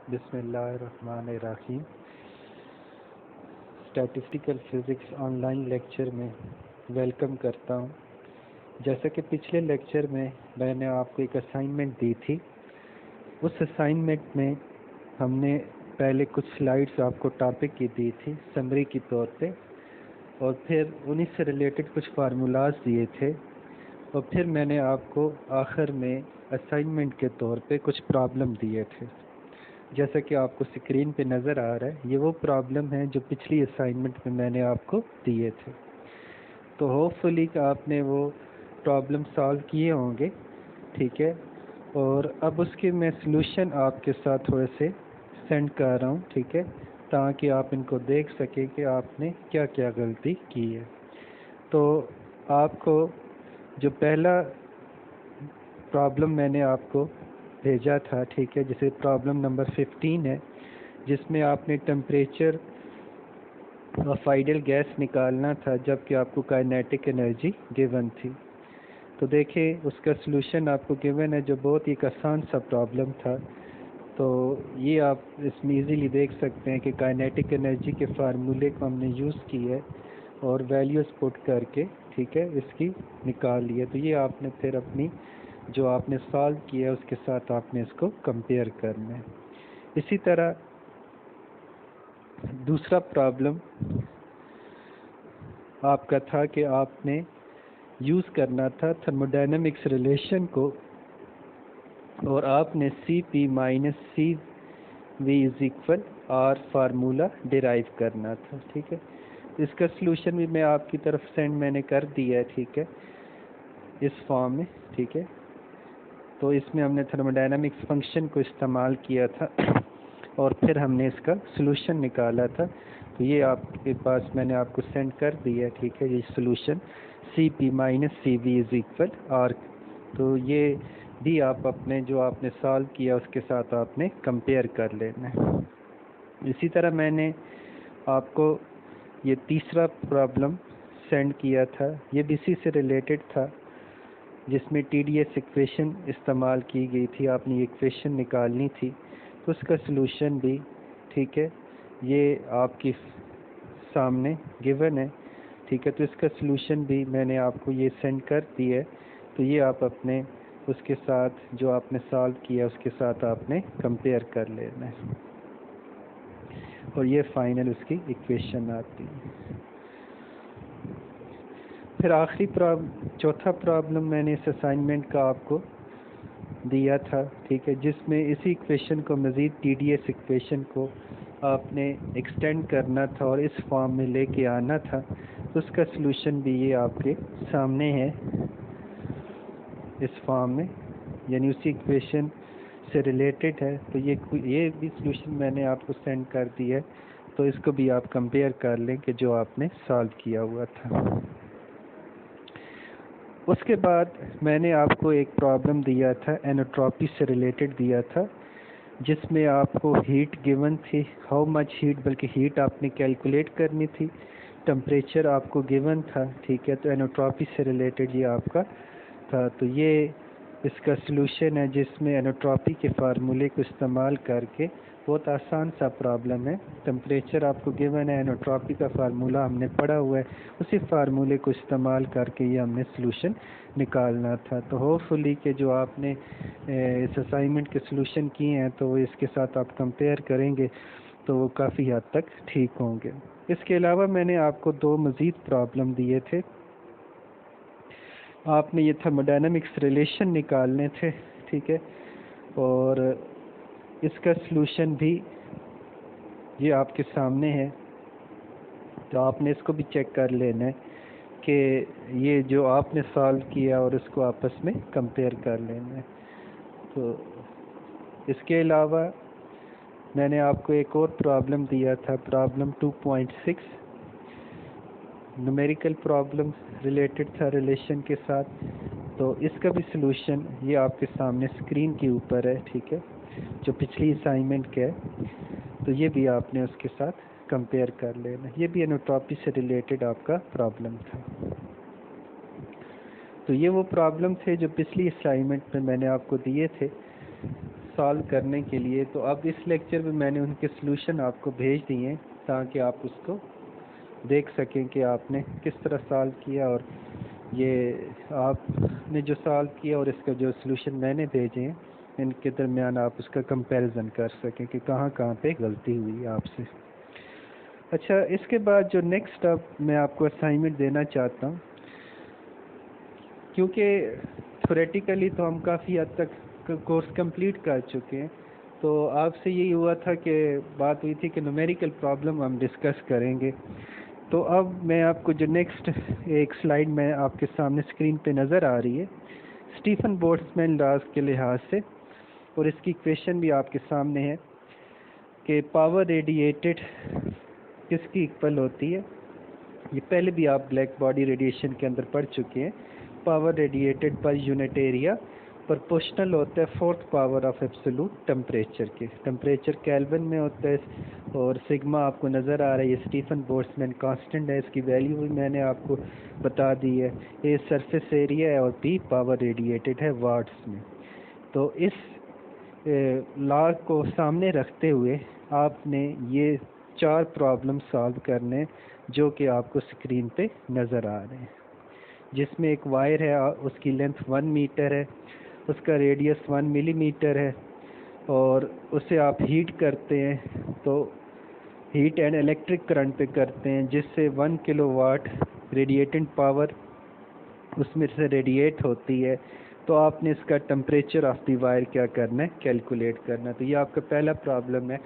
बिस्मिल्लाहिर्रहमानिर्रहीम। Statistical physics online lecture में welcome करता हूँ। जैसा कि पिछले लेक्चर में मैंने आपको एक असाइनमेंट दी थी, उस असाइनमेंट में हमने पहले कुछ स्लाइड्स आपको टॉपिक की दी थी समरी के तौर पे, और फिर उन्हीं से रिलेटेड कुछ फार्मूलाज दिए थे, और फिर मैंने आपको आखिर में असाइनमेंट के तौर पे कुछ प्रॉब्लम दिए थे। जैसा कि आपको स्क्रीन पे नज़र आ रहा है, ये वो प्रॉब्लम है जो पिछली असाइनमेंट में मैंने आपको दिए थे। तो होपफुली कि आपने वो प्रॉब्लम सॉल्व किए होंगे, ठीक है। और अब उसके मैं सलूशन आपके साथ थोड़े से सेंड कर रहा हूँ, ठीक है, ताकि आप इनको देख सकें कि आपने क्या क्या गलती की है। तो आपको जो पहला प्रॉब्लम मैंने आपको भेजा था, ठीक है, जिसे प्रॉब्लम नंबर 15 है, जिसमें आपने टेम्परेचर ऑफ आइडियल गैस निकालना था जबकि आपको काइनेटिक एनर्जी गिवन थी। तो देखिए उसका सलूशन आपको गिवन है, जो बहुत ही आसान सा प्रॉब्लम था। तो ये आप इसमें इजीली देख सकते हैं कि काइनेटिक एनर्जी के फार्मूले को हमने यूज़ की है और वैल्यूज़ पुट करके, ठीक है, इसकी निकाल ली है। तो ये आपने फिर अपनी जो आपने सॉल्व किया है उसके साथ आपने इसको कंपेयर करना है। इसी तरह दूसरा प्रॉब्लम आपका था कि आपने यूज़ करना था थर्मोडायनेमिक्स रिलेशन को, और आपने C P minus C V is equal R formula derive करना था, ठीक है। इसका सलूशन भी मैं आपकी तरफ सेंड मैंने कर दिया है, ठीक है, इस फॉर्म में, ठीक है। तो इसमें हमने थर्मोडायनेमिक्स फंक्शन को इस्तेमाल किया था और फिर हमने इसका सलूशन निकाला था। तो ये आपके पास मैंने आपको सेंड कर दिया है, ठीक है, ये solution C P minus C V is equal R. तो ये भी आप अपने जो आपने सॉल्व किया उसके साथ आपने कंपेयर कर लेना है। इसी तरह मैंने आपको ये तीसरा प्रॉब्लम सेंड किया था, ये भी इसी से रिलेटेड था, जिसमें TDS इक्वेशन इस्तेमाल की गई थी। आपने ये इक्वेशन निकालनी थी, तो उसका सलूशन भी, ठीक है, ये आपके सामने गिवन है, ठीक है। तो इसका सलूशन भी मैंने आपको ये सेंड कर दिया है। तो ये आप अपने उसके साथ जो आपने सॉल्व किया उसके साथ आपने कंपेयर कर लेना है, और ये फाइनल उसकी इक्वेशन आती है। फिर आखिरी चौथा प्रॉब्लम मैंने इस असाइनमेंट का आपको दिया था, ठीक है, जिसमें इसी इक्वेशन को मज़ीद TDS इक्वेशन को आपने एक्सटेंड करना था और इस फॉर्म में लेके आना था। तो उसका सलूशन भी ये आपके सामने है इस फॉर्म में, यानी उसी इक्वेशन से रिलेटेड है। तो ये भी सलूशन मैंने आपको सेंड कर दिया है, तो इसको भी आप कंपेयर कर लें कि जो आपने सॉल्व किया हुआ था। उसके बाद मैंने आपको एक प्रॉब्लम दिया था, एनोट्रॉपी से रिलेटेड दिया था, जिसमें आपको हीट गिवन थी, हाउ मच हीट, बल्कि हीट आपने कैलकुलेट करनी थी, टेम्परेचर आपको गिवन था, ठीक है। तो एनोट्रॉपी से रिलेटेड ये आपका था। तो ये इसका सलूशन है, जिसमें एनोट्रॉपी के फार्मूले को इस्तेमाल करके, बहुत आसान सा प्रॉब्लम है। टेम्परेचर आपको गिवन है, एनोट्रॉपी का फार्मूला हमने पढ़ा हुआ है, उसी फार्मूले को इस्तेमाल करके ये हमने सलूशन निकालना था। तो होपफुली कि जो आपने इस असाइनमेंट के सलूशन किए हैं, तो वो इसके साथ आप कंपेयर करेंगे तो वो काफ़ी हद तक ठीक होंगे। इसके अलावा मैंने आपको दो मज़ीद प्रॉब्लम दिए थे। आपने ये थर्मोडायनेमिक्स रिलेशन निकालने थे, ठीक है, और इसका सलूशन भी ये आपके सामने है। तो आपने इसको भी चेक कर लेना है कि ये जो आपने सॉल्व किया और इसको आपस में कंपेयर कर लेना है। तो इसके अलावा मैंने आपको एक और प्रॉब्लम दिया था, प्रॉब्लम 2.6, न्यूमेरिकल प्रॉब्लम रिलेटेड था रिलेशन के साथ। तो इसका भी सलूशन ये आपके सामने स्क्रीन के ऊपर है, ठीक है, जो पिछली असाइनमेंट के है। तो ये भी आपने उसके साथ कंपेयर कर लेना। ये भी एनोट्रॉपी से रिलेटेड आपका प्रॉब्लम था। तो ये वो प्रॉब्लम थे जो पिछली असाइनमेंट में मैंने आपको दिए थे। सॉल्व करने के लिए। तो अब इस लेक्चर में मैंने उनके सॉल्यूशन आपको भेज दिए हैं ताकि आप उसको देख सकें कि आपने किस तरह सॉल्व किया, और ये आपने जो सॉल्व किया और इसका जो सॉल्यूशन मैंने भेजे हैं इनके दरमियान आप उसका कंपैरिजन कर सकें कि कहाँ कहाँ पे गलती हुई आपसे। अच्छा, इसके बाद जो नेक्स्ट अब मैं आपको असाइनमेंट देना चाहता हूँ, क्योंकि थ्योरेटिकली तो हम काफ़ी हद तक कोर्स कंप्लीट कर चुके हैं, तो आपसे यही हुआ था कि बात हुई थी कि न्यूमेरिकल प्रॉब्लम हम डिस्कस करेंगे। तो अब मैं आपको जो नेक्स्ट एक स्लाइड में आपके सामने स्क्रीन पे नज़र आ रही है स्टीफन बोल्ट्जमैन लॉज के लिहाज से, और इसकी इक्वेशन भी आपके सामने है कि पावर रेडिएटेड किसकी इक्वल होती है। ये पहले भी आप ब्लैक बॉडी रेडिएशन के अंदर पढ़ चुके हैं। Power radiated per unit area proportional होता है fourth power of absolute temperature के। टेम्परेचर केल्विन में होता है, और सिग्मा आपको नज़र आ रहा है, ये स्टीफन बोल्ट्जमैन कांस्टेंट है, इसकी वैल्यू भी मैंने आपको बता दी है। ए सरफेस एरिया है और पी पावर रेडिएटेड है वाट्स में। तो इस लॉ को सामने रखते हुए आपने ये 4 प्रॉब्लम सॉल्व करने जो कि आपको स्क्रीन पे नज़र आ रहे हैं, जिसमें एक वायर है, उसकी लेंथ 1 मीटर है, उसका रेडियस 1 मिलीमीटर है, और उसे आप हीट करते हैं तो हीट एंड इलेक्ट्रिक करंट पे करते हैं, जिससे 1 किलोवाट रेडिएटेड पावर उसमें से रेडिएट होती है। तो आपने इसका टेम्परेचर ऑफ द वायर क्या करना है, कैलकुलेट करना है। तो ये आपका पहला प्रॉब्लम है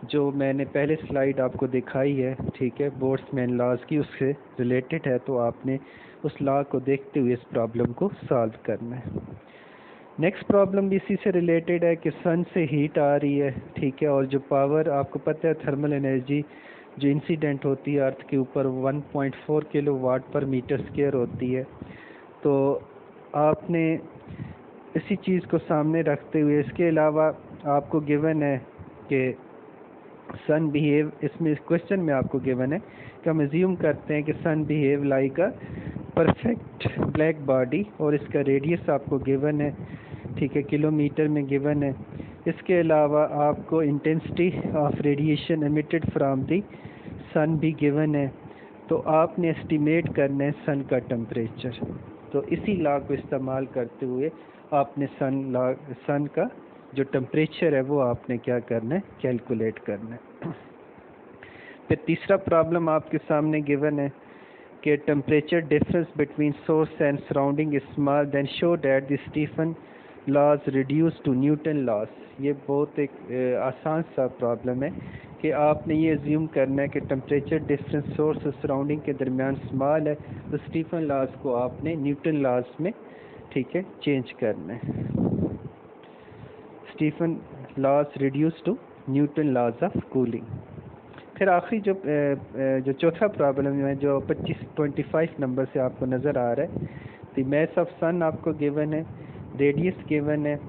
जो मैंने पहले स्लाइड आपको दिखाई है, ठीक है, बोल्ट्जमैन लॉज की, उससे रिलेटेड है। तो आपने उस लॉ को देखते हुए इस प्रॉब्लम को सॉल्व करना है। नेक्स्ट प्रॉब्लम भी इसी से रिलेटेड है कि सन से हीट आ रही है, ठीक है, और जो पावर आपको पता है थर्मल एनर्जी जो इंसिडेंट होती है अर्थ के ऊपर 1.4 किलोवाट पर मीटर स्क्वायर होती है। तो आपने इसी चीज़ को सामने रखते हुए, इसके अलावा आपको गिवन है कि सन बिहेव, इसमें इस क्वेश्चन में आपको गिवन है कि हम अज्यूम करते हैं कि sun behave like a perfect black body, और इसका रेडियस आपको गिवन है, ठीक है, किलोमीटर में गिवन है। इसके अलावा आपको intensity of radiation emitted from the sun भी गिवन है। तो आपने एस्टिमेट करना है सन का टेम्परेचर। तो इसी लॉ को इस्तेमाल करते हुए आपने सन का जो टेम्परेचर है वो आपने क्या करना है, कैलकुलेट करना है। फिर तीसरा प्रॉब्लम आपके सामने गिवन है कि temperature difference between source and surrounding is small, then show that the Stefan laws reduce to Newton laws. ये बहुत एक आसान सा प्रॉब्लम है कि आपने ये अज्यूम करना है कि टेम्परेचर डिफरेंस सोर्स और सराउंडिंग के दरमियान स्मॉल है, तो स्टीफन लॉज को आपने न्यूटन लॉज में, ठीक है, चेंज करना है। Stefan laws reduce to Newton laws of cooling. फिर आखिरी जो चौथा प्रॉब्लम है जो 25 नंबर से आपको नज़र आ रहा है, द मास ऑफ सन आपको गिवन है, रेडियस गिवन है,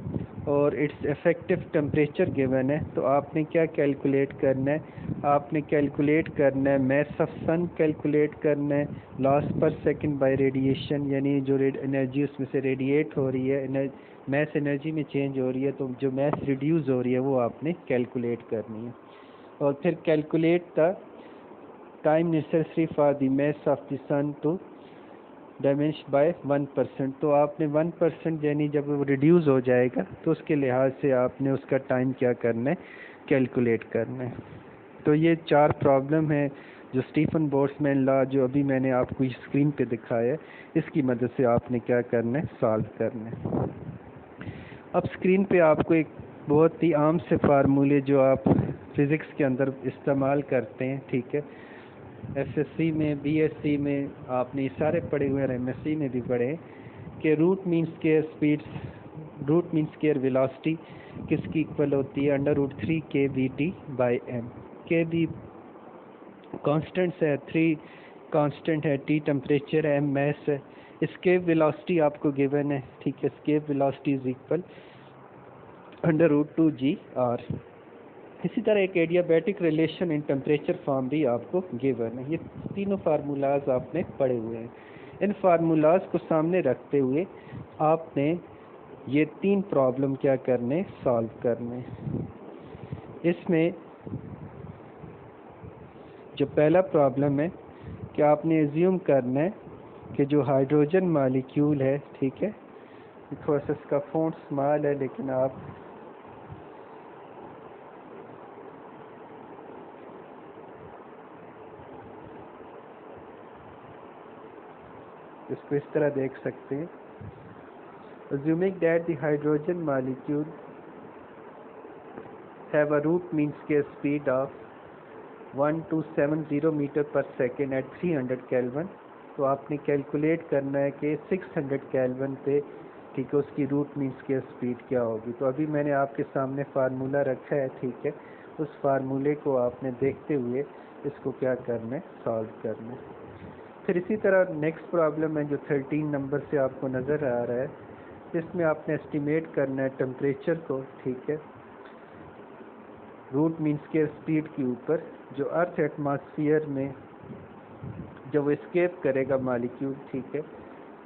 और इट्स इफेक्टिव टेम्परेचर गिवन है। तो आपने क्या कैलकुलेट करना है, आपने कैलकुलेट करना है मास ऑफ सन, कैलकुलेट करना है लॉस पर सेकंड बाय रेडिएशन, यानी जो एनर्जी उसमें से रेडिएट हो रही है, मास एनर्जी में चेंज हो रही है, तो जो मास रिड्यूस हो रही है वो आपने कैलकुलेट करनी है। और फिर calculate the time necessary for the mass of the sun to diminish by 1%। तो आपने 1% यानी जब वो रिड्यूस हो जाएगा तो उसके लिहाज से आपने उसका टाइम क्या करना है, कैलकुलेट करना है। तो ये 4 प्रॉब्लम है जो स्टीफन बोल्ट्जमैन लॉ जो अभी मैंने आपको स्क्रीन पे दिखाया है, इसकी मदद से आपने क्या करना है, सॉल्व करना है। अब स्क्रीन पे आपको एक बहुत ही आम से फार्मूले जो आप फिज़िक्स के अंदर इस्तेमाल करते हैं, ठीक है, एसएससी में, बीएससी में आपने ये सारे पढ़े हुए हैं, एमएससी में भी पढ़े हैं, कि root mean square speeds, root mean square velocity किसकी इक्वल होती है, √3 kVt बाय m। के भी कॉन्स्टेंट्स है, 3 कांस्टेंट है, टी टेम्परेचर है, m मैस है, escape वेलोसिटी आपको गिवन है, ठीक है, escape velocity is equal √2 g/r। इसी तरह एक adiabatic relation in temperature form भी आपको गिवन है। ये तीनों फार्मूलाज आपने पढ़े हुए हैं। इन फार्मूलाज को सामने रखते हुए आपने ये 3 प्रॉब्लम क्या करने, सॉल्व करने। इसमें जो पहला प्रॉब्लम है कि आपने एज्यूम करना है कि जो हाइड्रोजन मॉलिक्यूल है, ठीक है, थोड़ा सा इसका फ़ॉन्ट स्मॉल है लेकिन आप इसको इस तरह देख सकते हैं। Assuming that the hydrogen molecule have a root mean scale speed of 1270 metre पर सेकेंड एट 300 केल्विन, तो आपने कैलकुलेट करना है कि 600 केल्विन पे, ठीक है, उसकी रूट मीन स्केल स्पीड क्या होगी। तो अभी मैंने आपके सामने फार्मूला रखा है, ठीक है, उस फार्मूले को आपने देखते हुए इसको क्या करना है, सॉल्व करना है। फिर इसी तरह नेक्स्ट प्रॉब्लम है जो 13 नंबर से आपको नज़र आ रहा है, इसमें आपने एस्टिमेट करना है टेम्परेचर को, ठीक है, रूट मीन स्केल स्पीड के ऊपर, जो अर्थ एटमॉस्फेयर में जब वो एस्केप करेगा मॉलिक्यूल, ठीक है,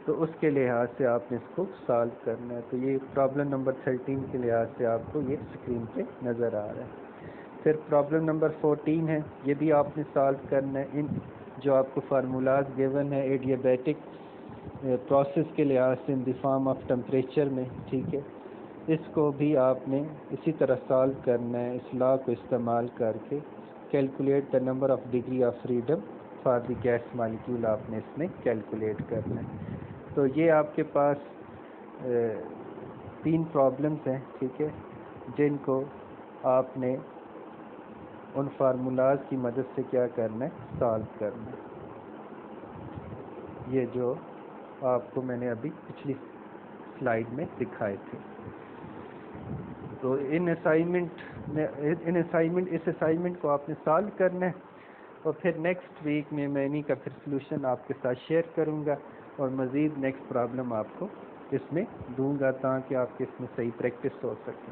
तो उसके लिहाज से आपने इसको सॉल्व करना है। तो ये प्रॉब्लम नंबर 13 के लिहाज से आपको ये स्क्रीन पे नज़र आ रहा है। फिर प्रॉब्लम नंबर 14 है, ये भी आपने सॉल्व करना है। इन जो आपको फार्मूलाज गिवन है एडियाबैटिक प्रोसेस के लिहाज से in the form of temperature में, ठीक है, इसको भी आपने इसी तरह सॉल्व करना है। इस लॉ को इस्तेमाल करके calculate the number of degree of freedom for the gas molecule आपने इसमें कैलकुलेट करना है। तो ये आपके पास 3 प्रॉब्लम्स हैं, ठीक है, जिनको आपने उन फार्मूलाज की मदद से क्या करना है, सॉल्व करना है। ये जो आपको मैंने अभी पिछली स्लाइड में दिखाए थे। तो इस असाइनमेंट को आपने सॉल्व करना है और फिर नेक्स्ट वीक में मैं इन्हीं का फिर सलूशन आपके साथ शेयर करूंगा और मज़ीद नेक्स्ट प्रॉब्लम आपको इसमें दूंगा ताकि आपके इसमें सही प्रैक्टिस हो सके।